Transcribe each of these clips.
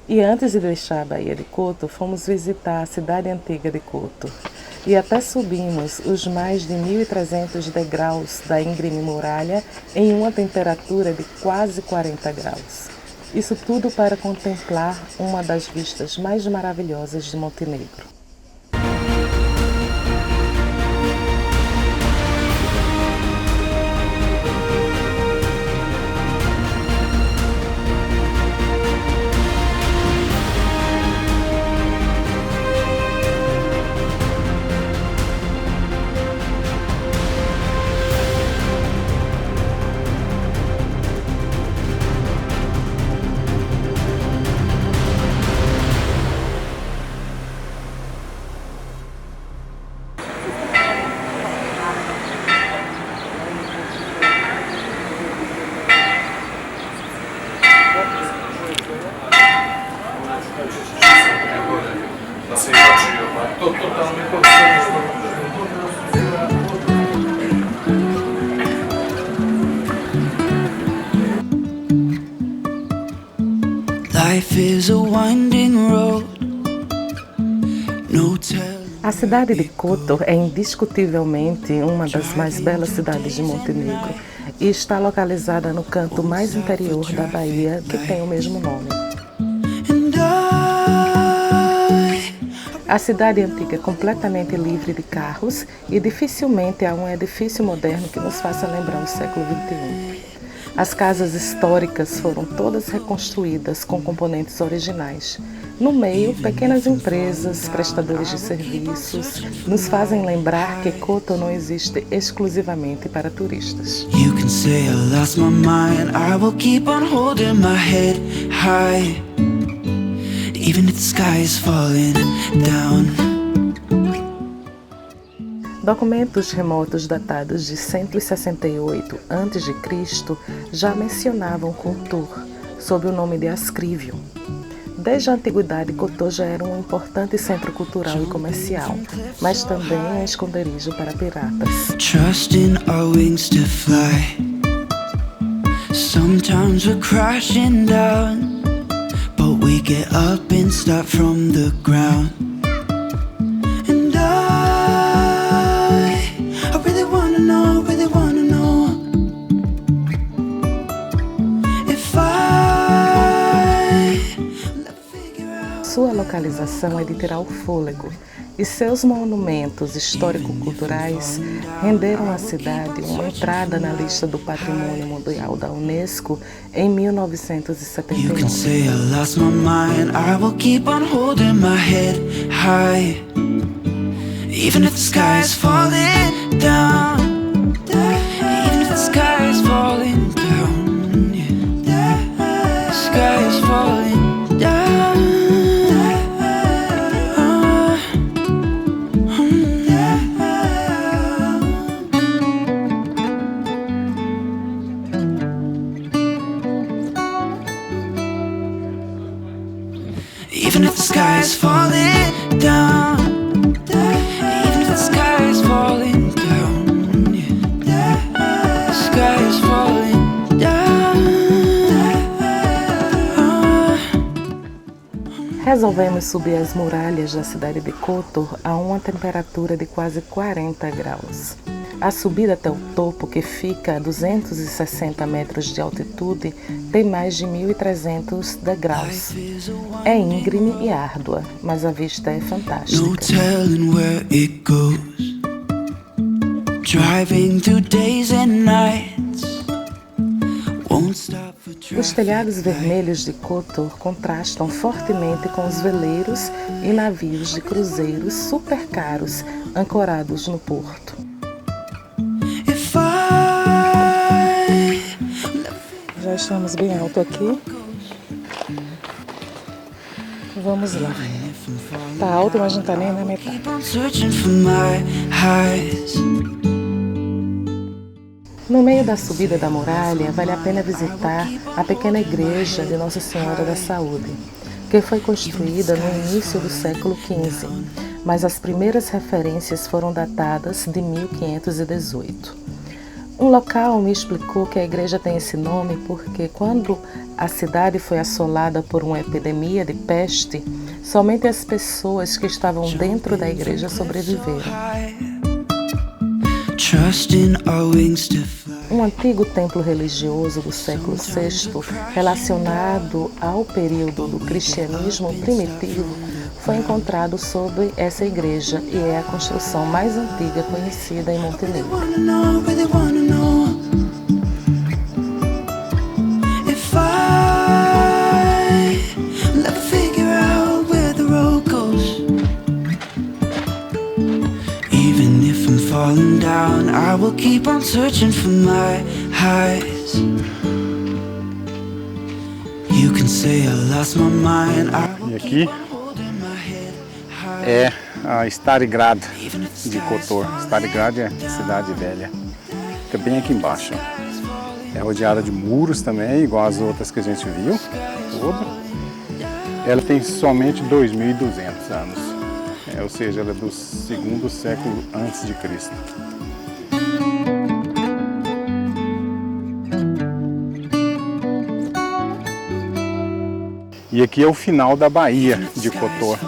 E antes de deixar a Baía de Kotor, fomos visitar a cidade antiga de Kotor. E até subimos os mais de 1.300 degraus da íngreme muralha em uma temperatura de quase 40 graus. Isso tudo para contemplar uma das vistas mais maravilhosas de Montenegro. A cidade de Kotor é indiscutivelmente uma das mais belas cidades de Montenegro e está localizada no canto mais interior da Baía, que tem o mesmo nome. A cidade antiga é completamente livre de carros e dificilmente há um edifício moderno que nos faça lembrar o século XXI. As casas históricas foram todas reconstruídas com componentes originais. No meio, pequenas empresas, prestadores de serviços, nos fazem lembrar que Kotor não existe exclusivamente para turistas. You can say I lost my mind, I will keep on holding my head high, even if the sky is falling down. Documentos remotos datados de 168 a.C. já mencionavam Kotor sob o nome de Ascrívio. Desde a antiguidade, Kotor já era um importante centro cultural e comercial, mas também um esconderijo para piratas. Trusting our wings to fly. Sometimes we're crashing down, but we get up and start from the ground. Sua localização é de tirar o fôlego, e seus monumentos histórico-culturais renderam à cidade uma entrada na lista do Patrimônio Mundial da Unesco em 1979. Even if the sky is falling down, even if the sky is falling down, the sky is falling down. Resolvemos subir as muralhas da cidade de Kotor a uma temperatura de quase 40 graus. A subida até o topo, que fica a 260 metros de altitude, tem mais de 1.300 degraus. É íngreme e árdua, mas a vista é fantástica. Os telhados vermelhos de Kotor contrastam fortemente com os veleiros e navios de cruzeiros super caros ancorados no porto. Já estamos bem alto aqui. Vamos lá. Tá alto, mas não tá nem na metade. No meio da subida da muralha, vale a pena visitar a pequena igreja de Nossa Senhora da Saúde, que foi construída no início do século XV, mas as primeiras referências foram datadas de 1518. Um local me explicou que a igreja tem esse nome porque quando a cidade foi assolada por uma epidemia de peste, somente as pessoas que estavam dentro da igreja sobreviveram. Um antigo templo religioso do século VI, relacionado ao período do cristianismo primitivo, foi encontrado sobre essa igreja e é a construção mais antiga conhecida em Montenegro. Falling down, I will keep on searching for my highs. You can say I lost my mind. E aqui é a Starigrad de Kotor. Starigrad é cidade velha. Fica bem aqui embaixo. É rodeada de muros também, igual as outras que a gente viu. Toda. Ela tem somente 2.200 anos. Ou seja, ela é do segundo século antes de Cristo. E aqui é o final da Baía de Kotor.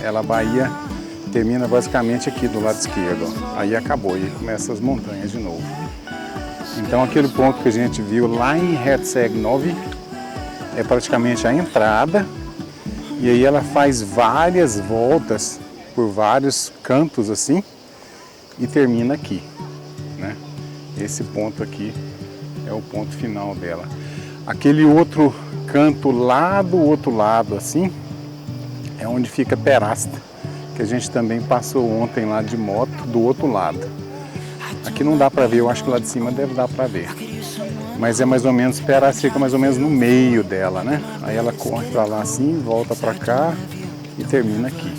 A Baía termina basicamente aqui do lado esquerdo. Aí acabou, e começa as montanhas de novo. Então aquele ponto que a gente viu lá em Herceg-Novi é praticamente a entrada. E aí ela faz várias voltas por vários cantos assim e termina aqui, né? Esse ponto aqui é o ponto final dela. Aquele outro canto lá do outro lado assim é onde fica Perasta, que a gente também passou ontem lá de moto do outro lado. Aqui não dá para ver, eu acho que lá de cima deve dar para ver. Mas é mais ou menos, Perasta fica mais ou menos no meio dela, né? Aí ela corre para lá assim, volta para cá e termina aqui.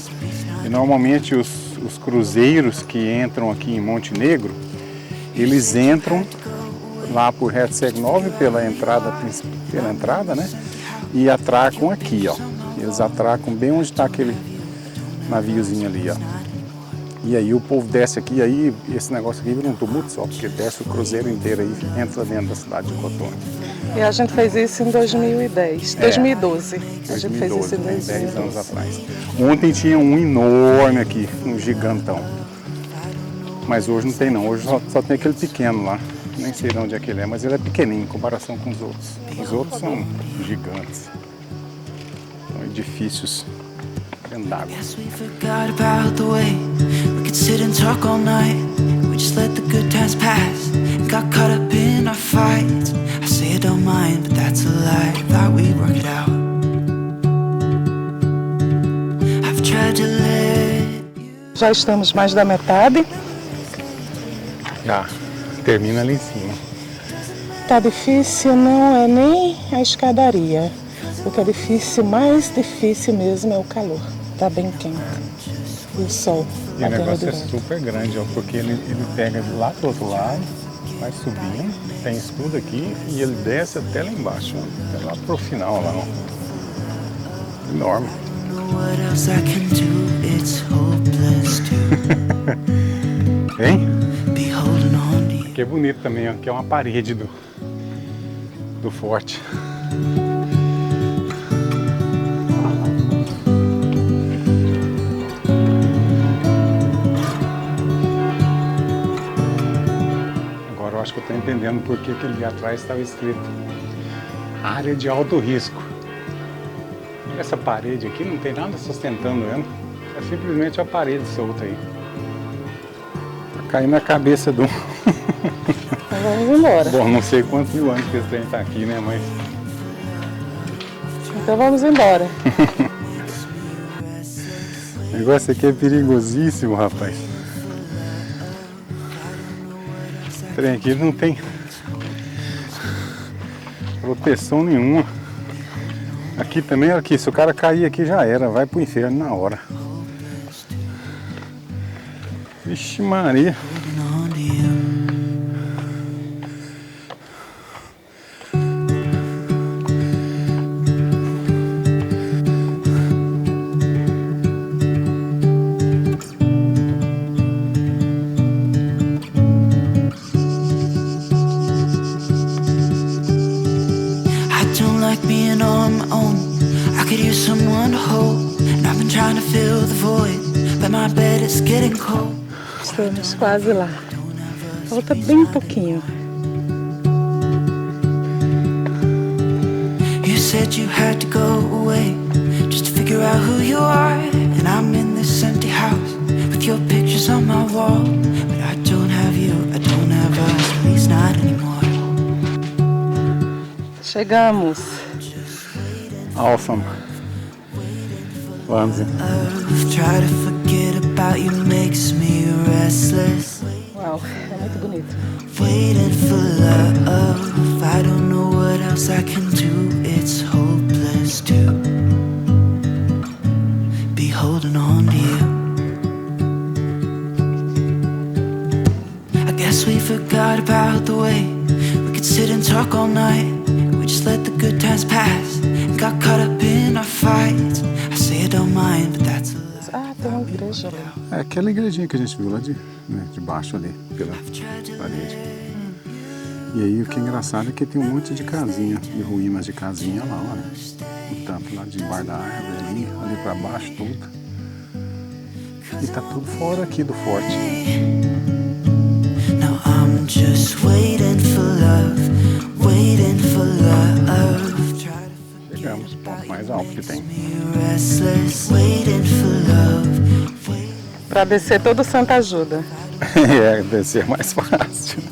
E normalmente os cruzeiros que entram aqui em Montenegro, eles entram lá por Herceg-Novi pela entrada, né? E atracam aqui, ó. Eles atracam bem onde está aquele naviozinho ali, ó. E aí o povo desce aqui, aí esse negócio aqui vira um tumulto só, porque desce o cruzeiro inteiro aí, entra dentro da cidade de Kotor. E a gente fez isso em 2012. A gente fez isso em 10 anos atrás. Ontem tinha um enorme aqui, um gigantão. Mas hoje não tem não, hoje só tem aquele pequeno lá. Nem sei de onde é que ele é, mas ele é pequenininho em comparação com os outros. Os outros são gigantes. São edifícios dentro d'água. Sit and talk all night. We just let the good times pass and got caught up in our fights. I say I don't mind, but that's a lie. Thought we'd work it out. I've tried to let you... Já estamos mais da metade. Já, termina ali em cima. Tá difícil, não é nem a escadaria. O que é difícil, mais difícil mesmo é o calor. Tá bem quente. E o sol. E o negócio é super grande, ó, porque ele pega lá do outro lado, vai subindo, tem escudo aqui e ele desce até lá embaixo, ó, até lá pro final lá, ó. Enorme. Hein? Aqui é bonito também, ó, que é uma parede do forte. Acho que eu estou entendendo por que ali atrás estava escrito área de alto risco. Essa parede aqui não tem nada sustentando ela, é simplesmente a parede solta aí. Vai cair na cabeça do... Então vamos embora. Bom, não sei quantos mil anos que esse trem está aqui, né, mas... Então vamos embora. O negócio aqui é perigosíssimo, rapaz. O trem aqui não tem proteção nenhuma. Aqui também, aqui, se o cara cair aqui já era, vai pro inferno na hora. Vixe Maria. could use someone to hold, and I've been trying to fill the void, but my bed is getting cold. Estamos quase lá. Falta bem pouquinho. You said you had to go away just to figure out who you are, and I'm in this empty house with your pictures on my wall, but I don't have you, I don't have us, at least not anymore. Chegamos. Awesome. Wahnsinn. Try to forget about you makes me restless. Uau, é muito bonito. Waiting for love, I don't know what else I can do. It's hopeless to be holding on to you. I guess we forgot about the way we could sit and talk all night. We just let the good times pass and got caught up in our fights. I say I don't mind, but that's a lie. Ah, tem uma igreja ali. É aquela igrejinha que a gente viu lá de baixo ali, pela parede. E aí o que é engraçado é que tem um monte de casinha, de ruínas de casinha lá, olha. O tanto lá de bar da árvore ali pra baixo tudo. E tá tudo fora aqui do forte. Now I'm just waiting for love, waiting for love. Chegamos, o ponto mais alto que tem. Restless, waiting for love. Para descer todo santo ajuda. É, deve ser mais fácil.